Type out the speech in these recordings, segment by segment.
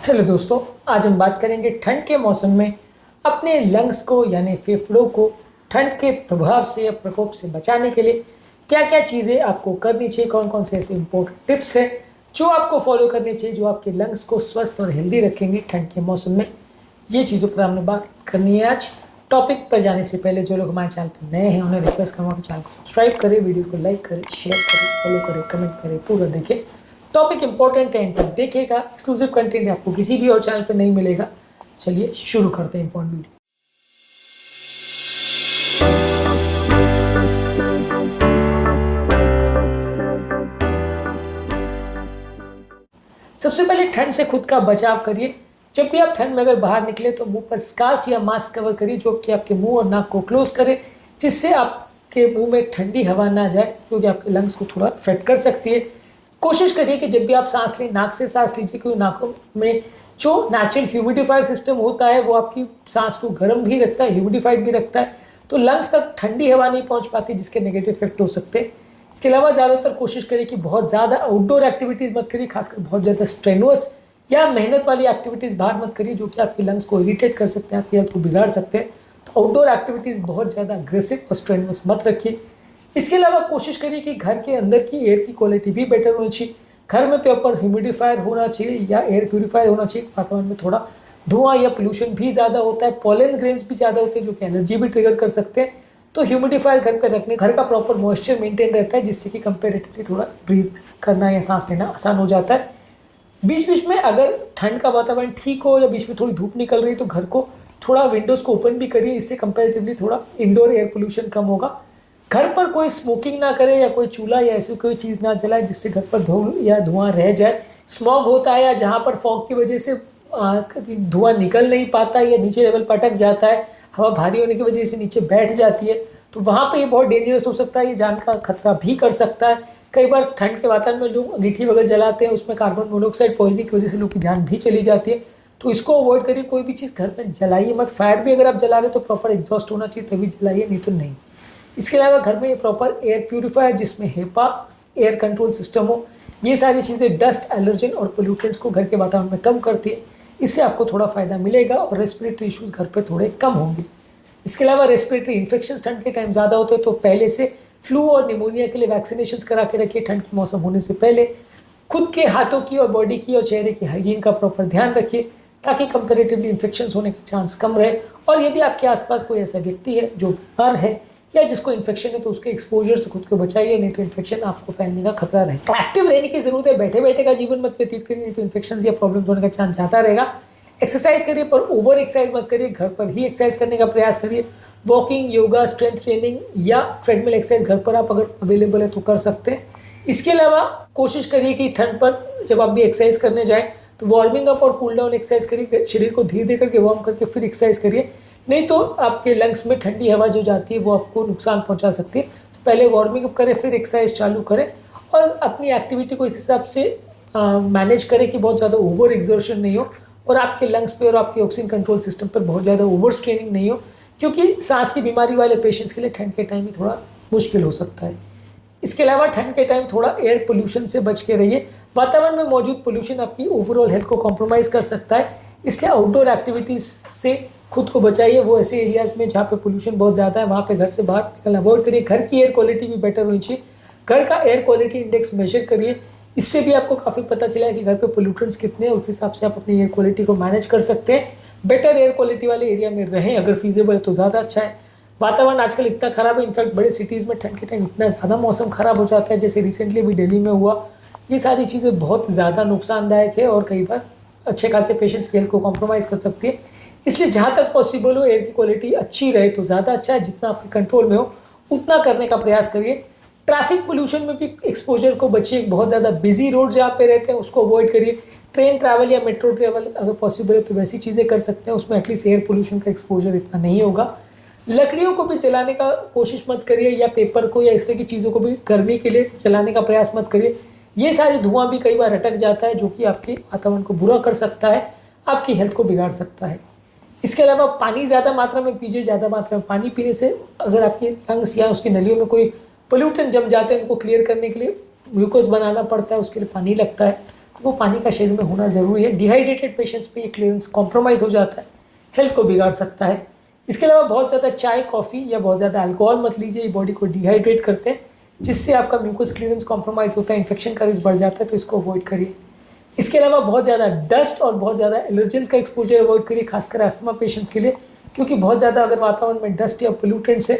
Hello दोस्तों, आज हम बात करेंगे ठंड के मौसम में अपने लंग्स को यानी फेफड़ों को ठंड के प्रभाव से या प्रकोप से बचाने के लिए क्या क्या चीज़ें आपको करनी चाहिए, कौन कौन से ऐसे इंपॉर्टेंट टिप्स हैं जो आपको फॉलो करनी चाहिए, जो आपके लंग्स को स्वस्थ और हेल्दी रखेंगे ठंड के मौसम में। ये चीज़ों पर हमने बात करनी है आज। टॉपिक पर जाने से पहले जो लोग हमारे चैनल पर नए हैं उन्हें रिक्वेस्ट करूँगा कि चैनल को सब्सक्राइब करें, वीडियो को लाइक करें, शेयर करें, फॉलो करें, कमेंट करें, पूरा देखें। टॉपिक इंपॉर्टेंट है, इन पर देखिएगा। एक्सक्लूसिव कंटेंट आपको किसी भी और चैनल पर नहीं मिलेगा। चलिए शुरू करते हैं इंपॉर्टेंट वीडियो। सबसे पहले ठंड से खुद का बचाव करिए। जब भी आप ठंड में अगर बाहर निकले तो मुंह पर स्कार्फ या मास्क कवर करिए जो कि आपके मुंह और नाक को क्लोज करे, जिससे आपके मुंह में ठंडी हवा ना जाए जो कि आपके लंग्स को थोड़ा अफेक्ट कर सकती है। कोशिश करिए कि जब भी आप सांस लें नाक से सांस लीजिए, क्योंकि नाकों में जो नेचुरल ह्यूमिडिफायर सिस्टम होता है वो आपकी सांस को गर्म भी रखता है, ह्यूमिडिफाइड भी रखता है, तो लंग्स तक ठंडी हवा नहीं पहुंच पाती जिसके नेगेटिव इफेक्ट हो सकते हैं। इसके अलावा ज़्यादातर कोशिश करिए कि बहुत ज़्यादा आउटडोर एक्टिविटीज़ मत करिए, खासकर बहुत ज़्यादा स्ट्रेनुअस या मेहनत वाली एक्टिविटीज़ बाहर मत करिए जो कि आपके लंग्स को इरिटेट कर सकते हैं, आपकी हेल्थ को बिगाड़ सकते हैं। तो आउटडोर एक्टिविटीज़ बहुत ज़्यादा अग्रेसिव और स्ट्रेनुअस मत रखिए। इसके अलावा कोशिश करिए कि घर के अंदर की एयर की क्वालिटी भी बेटर होनी चाहिए। घर में प्रॉपर ह्यूमिडिफायर होना चाहिए या एयर प्यूरीफायर होना चाहिए। वातावरण में थोड़ा धुआं या पोल्यूशन भी ज़्यादा होता है, पॉलन ग्रेन्स भी ज़्यादा होते हैं जो कि एलर्जी भी ट्रिगर कर सकते हैं। तो ह्यूमिडिफायर घर पर रखने घर का प्रॉपर मॉइस्चर मेंटेन रहता है, जिससे कि कंपेरेटिवली थोड़ा ब्रीथ करना या सांस लेना आसान हो जाता है। बीच बीच में अगर ठंड का वातावरण ठीक हो या बीच में थोड़ी धूप निकल रही है तो घर को थोड़ा विंडोज़ को ओपन भी करिए, इससे कंपेरेटिवली थोड़ा इंडोर एयर पोल्यूशन कम होगा। घर पर कोई स्मोकिंग ना करे या कोई चूल्हा या ऐसी कोई चीज़ ना जलाए जिससे घर पर धूल या धुआं रह जाए। स्मॉग होता है या जहाँ पर फॉग की वजह से धुआं निकल नहीं पाता या नीचे लेवल पर अटक जाता है, हवा भारी होने की वजह से नीचे बैठ जाती है, तो वहाँ पे ये बहुत डेंजरस हो सकता है, ये जान का खतरा भी कर सकता है। कई बार ठंड के वातावरण में लोग अंगीठी वगैरह जलाते हैं, उसमें कार्बन मोनोऑक्साइड पॉइजनिंग की वजह से लोग की जान भी चली जाती है। तो इसको अवॉइड करिए, कोई भी चीज़ घर में जलाइए मत। फायर भी अगर आप जला रहे तो प्रॉपर एग्जॉस्ट होना चाहिए तभी जलाइए, नहीं तो नहीं। इसके अलावा घर में ये प्रॉपर एयर प्यूरीफायर जिसमें हेपा एयर कंट्रोल सिस्टम हो, ये सारी चीज़ें डस्ट, एलर्जन और पोल्यूटेंट्स को घर के वातावरण में कम करती है। इससे आपको थोड़ा फ़ायदा मिलेगा और रेस्पिरेटरी इश्यूज़ घर पर थोड़े कम होंगे। इसके अलावा रेस्पिरेटरी इन्फेक्शन ठंड के टाइम ज़्यादा होते हैं, तो पहले से फ्लू और निमोनिया के लिए वैक्सीनेशन करा के रखिए। ठंड के मौसम होने से पहले खुद के हाथों की और बॉडी की और चेहरे की हाइजीन का प्रॉपर ध्यान रखिए ताकि कंपेरेटिवली इन्फेक्शन होने का चांस कम रहे। और यदि आपके आसपास कोई ऐसा व्यक्ति है जो बीमार है या जिसको इन्फेक्शन है तो उसके एक्सपोजर से खुद को बचाइए, नहीं तो इन्फेक्शन आपको फैलने का खतरा रहेगा। एक्टिव रहने की जरूरत है, बैठे बैठे का जीवन मत व्यतीत करिए, नहीं तो इन्फेक्शन या प्रॉब्लम होने का चांस ज़्यादा रहेगा। एक्सरसाइज करिए पर ओवर एक्सरसाइज मत करिए, घर पर ही एक्सरसाइज करने का प्रयास करिए। वॉकिंग, योगा, स्ट्रेंथ ट्रेनिंग या ट्रेडमिल एक्सरसाइज घर पर आप अगर अवेलेबल है तो कर सकते हैं। इसके अलावा कोशिश करिए कि ठंड पर जब आप भी एक्सरसाइज करने जाएं तो वार्मिंग अप और कूल डाउन एक्सरसाइज करिए, शरीर को धीरे धीरे करके वार्म करके फिर एक्सरसाइज करिए, नहीं तो आपके लंग्स में ठंडी हवा जो जाती है वो आपको नुकसान पहुंचा सकती है। तो पहले वार्मिंग अप करें फिर एक्सरसाइज चालू करें और अपनी एक्टिविटी को इस हिसाब से मैनेज करें कि बहुत ज़्यादा ओवर एग्जर्शन नहीं हो और आपके लंग्स पे और आपके ऑक्सीजन कंट्रोल सिस्टम पर बहुत ज़्यादा ओवर स्ट्रेनिंग नहीं हो, क्योंकि सांस की बीमारी वाले पेशेंट्स के लिए ठंड के टाइम में थोड़ा मुश्किल हो सकता है। इसके अलावा ठंड के टाइम थोड़ा एयर पोल्यूशन से बच के रहिए। वातावरण में मौजूद पोल्यूशन आपकी ओवरऑल हेल्थ को कॉम्प्रोमाइज़ कर सकता है, इसलिए आउटडोर एक्टिविटीज़ से खुद को बचाइए। वो ऐसे एरियाज़ में जहाँ पे पोल्यूशन बहुत ज़्यादा है वहाँ पे घर से बाहर निकलना अवॉइड करिए। घर की एयर क्वालिटी भी बेटर होनी चाहिए, घर का एयर क्वालिटी इंडेक्स मेजर करिए, इससे भी आपको काफ़ी पता चला है कि घर पे पोल्यूटेंट्स कितने हैं, उस हिसाब से आप अपनी एयर क्वालिटी को मैनेज कर सकते हैं। बेटर एयर क्वालिटी वाले एरिया में रहें, अगर फीजेबल है तो ज़्यादा अच्छा है। वातावरण आजकल इतना ख़राब है, इनफैक्ट बड़े सिटीज़ में ठंड के टाइम इतना ज़्यादा मौसम ख़राब हो जाता है, जैसे रिसेंटली भी दिल्ली में हुआ। ये सारी चीज़ें बहुत ज़्यादा नुकसानदायक है और कई बार अच्छे खासे पेशेंट्स की हेल्थ को कॉम्प्रोमाइज़ कर सकती है। इसलिए जहाँ तक पॉसिबल हो एयर की क्वालिटी अच्छी रहे तो ज़्यादा अच्छा है, जितना आपके कंट्रोल में हो उतना करने का प्रयास करिए। ट्रैफिक पोल्यूशन में भी एक्सपोजर को बचिए, बहुत ज़्यादा बिजी रोड जहाँ पे रहते हैं उसको अवॉइड करिए। ट्रेन ट्रैवल या मेट्रो ट्रैवल अगर पॉसिबल है तो वैसी चीज़ें कर सकते हैं, उसमें एटलीस्ट एयर पोल्यूशन का एक्सपोजर इतना नहीं होगा। लकड़ियों को भी जलाने का कोशिश मत करिए या पेपर को या इस तरह की चीज़ों को भी गर्मी के लिए जलाने का प्रयास मत करिए। ये सारी धुआं भी कई बार अटक जाता है जो कि आपके वातावरण को बुरा कर सकता है, आपकी हेल्थ को बिगाड़ सकता है। इसके अलावा पानी ज़्यादा मात्रा में पीजिए। ज़्यादा मात्रा में पानी पीने से अगर आपके लंग्स या उसकी नलियों में कोई पोल्यूटेंट जम जाते हैं उनको क्लियर करने के लिए ग्लूकोज बनाना पड़ता है, उसके लिए पानी लगता है, तो वो पानी का शरीर में होना ज़रूरी है। डिहाइड्रेटेड पेशेंट्स पे ये क्लियरेंस कॉम्प्रोमाइज़ हो जाता है, हेल्थ को बिगाड़ सकता है। इसके अलावा बहुत ज़्यादा चाय, कॉफ़ी या बहुत ज़्यादा अल्कोहल मत लीजिए, ये बॉडी को डिहाइड्रेट करते हैं, जिससे आपका म्यूकस क्लियरेंस कॉम्प्रोमाइज़ होता है, इन्फेक्शन का रिस्क बढ़ जाता है, तो इसको अवॉइड करिए। इसके अलावा बहुत ज़्यादा डस्ट और बहुत ज़्यादा एलर्जेंस का एक्सपोजर अवॉइड करिए, खासकर अस्थमा पेशेंट्स के लिए, क्योंकि बहुत ज़्यादा अगर वातावरण में डस्ट या पोल्यूटेंट्स है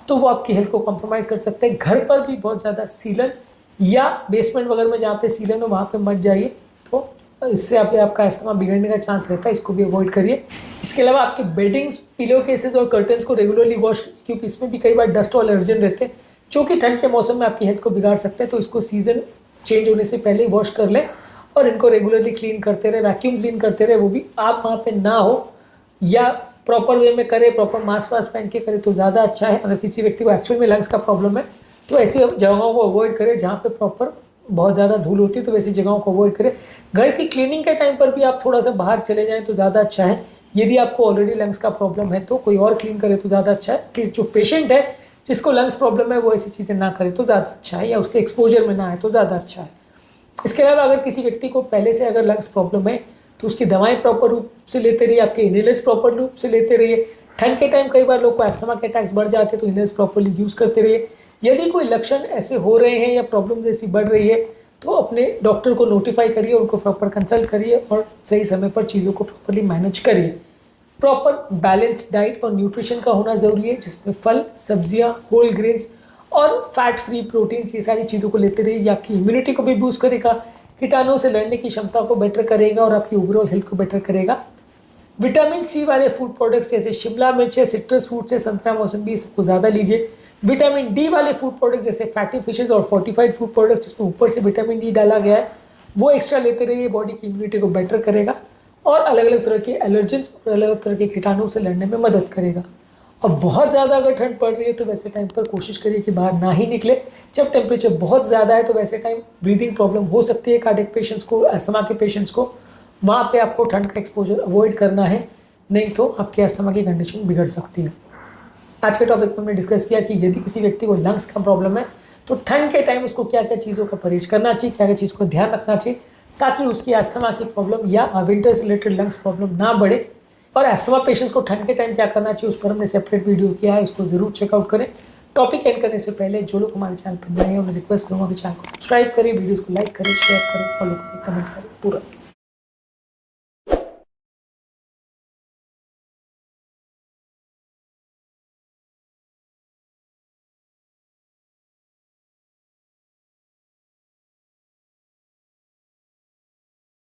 तो वो आपकी हेल्थ को कॉम्प्रोमाइज़ कर सकते हैं। घर पर भी बहुत ज़्यादा सीलन या बेसमेंट वगैरह में जहाँ पे सीलन हो वहाँ पे मत जाइए, तो इससे आपका अस्थमा बिगड़ने का चांस रहता है, इसको भी अवॉइड करिए। इसके अलावा आपके बेडिंग्स, पिलो केसेस और कर्टन्स को रेगुलरली वॉश करिए, क्योंकि इसमें भी कई बार डस्ट और एलर्जन रहते हैं जो कि ठंड के मौसम में आपकी हेल्थ को बिगाड़ सकते हैं, तो इसको सीज़न चेंज होने से पहले ही वॉश कर लें और इनको रेगुलरली क्लीन करते रहे, वैक्यूम क्लीन करते रहे, वो भी आप वहाँ पे ना हो या प्रॉपर वे में करें, प्रॉपर मास्क वास्क पहन के करें तो ज़्यादा अच्छा है। अगर किसी व्यक्ति को एक्चुअल में लंग्स का प्रॉब्लम है तो ऐसी जगहों को अवॉइड करें जहाँ पे प्रॉपर बहुत ज़्यादा धूल होती है, तो वैसी जगहों को अवॉइड करें। घर की क्लीनिंग के टाइम पर भी आप थोड़ा सा बाहर चले जाएँ तो ज़्यादा अच्छा है। यदि आपको ऑलरेडी लंग्स का प्रॉब्लम है तो कोई और क्लीन करे तो ज़्यादा अच्छा है, कि जो पेशेंट है जिसको लंग्स प्रॉब्लम है वो ऐसी चीज़ें ना करे तो ज़्यादा अच्छा है, या उसके एक्सपोजर में ना आए तो ज़्यादा अच्छा है। इसके अलावा अगर किसी व्यक्ति को पहले से अगर लंग्स प्रॉब्लम है तो उसकी दवाएं प्रॉपर रूप से लेते रहिए, आपके इनहेलर्स प्रॉपर रूप से लेते रहिए। ठंड के टाइम कई बार लोग को अस्थमा के अटैक्स बढ़ जाते हैं तो इनहेलर्स प्रॉपरली यूज़ करते रहिए। यदि कोई लक्षण ऐसे हो रहे हैं या प्रॉब्लम जैसी बढ़ रही है तो अपने डॉक्टर को नोटिफाई करिए, उनको प्रॉपर कंसल्ट करिए और सही समय पर चीज़ों को प्रॉपरली मैनेज करिए। प्रॉपर बैलेंस डाइट और न्यूट्रिशन का होना ज़रूरी है, जिसमें फल, सब्जियां, होल ग्रेन्स और फैट फ्री प्रोटीन्स, ये सारी चीज़ों को लेते रहिए। ये आपकी इम्यूनिटी को भी बूस्ट करेगा, कीटाणुओं से लड़ने की क्षमता को बेटर करेगा और आपकी ओवरऑल हेल्थ को बेटर करेगा। विटामिन सी वाले फूड प्रोडक्ट्स जैसे शिमला मिर्च है, सिट्रस फ्रूट्स है, संतरा, मौसम्बी, इसको ज़्यादा लीजिए। विटामिन डी वाले फूड प्रोडक्ट्स जैसे फैटी फिशेज और फोर्टिफाइड फूड प्रोडक्ट्स जिसमें ऊपर से विटामिन डी डाला गया है, वो एक्स्ट्रा लेते रहिए, बॉडी की इम्यूनिटी को बेटर करेगा और अलग अलग तरह के एलर्जेंस और अलग अलग तरह के कीटाणुओं से लड़ने में मदद करेगा। और बहुत ज़्यादा अगर ठंड पड़ रही है तो वैसे टाइम पर कोशिश करिए कि बाहर ना ही निकले। जब टेम्परेचर बहुत ज़्यादा है तो वैसे टाइम ब्रीदिंग प्रॉब्लम हो सकती है कार्डियक पेशेंट्स को, अस्थमा के पेशेंट्स को, वहाँ पे आपको ठंड का एक्सपोजर अवॉइड करना है, नहीं तो आपके अस्थमा की कंडीशन बिगड़ सकती है। आज के टॉपिक में हमने डिस्कस किया कि यदि किसी व्यक्ति को लंग्स का प्रॉब्लम है तो ठंड के टाइम उसको क्या क्या चीज़ों का परहेज करना चाहिए, क्या क्या चीज़ को ध्यान रखना चाहिए, ताकि उसकी अस्थमा की प्रॉब्लम या विंटर से रिलेटेड लंग्स प्रॉब्लम ना बढ़े। और अस्थमा पेशेंट्स को ठंड के टाइम क्या करना चाहिए उस पर हमने सेपरेट वीडियो किया है, उसको ज़रूर चेकआउट करें। टॉपिक एंड करने से पहले जो लोग हमारे चैनल पर नए हैं उन्हें रिक्वेस्ट करूँगा कि चैनल को सब्सक्राइब करें, वीडियोज़ को लाइक करें, शेयर करें, फॉलो करें, कमेंट करें पूरा।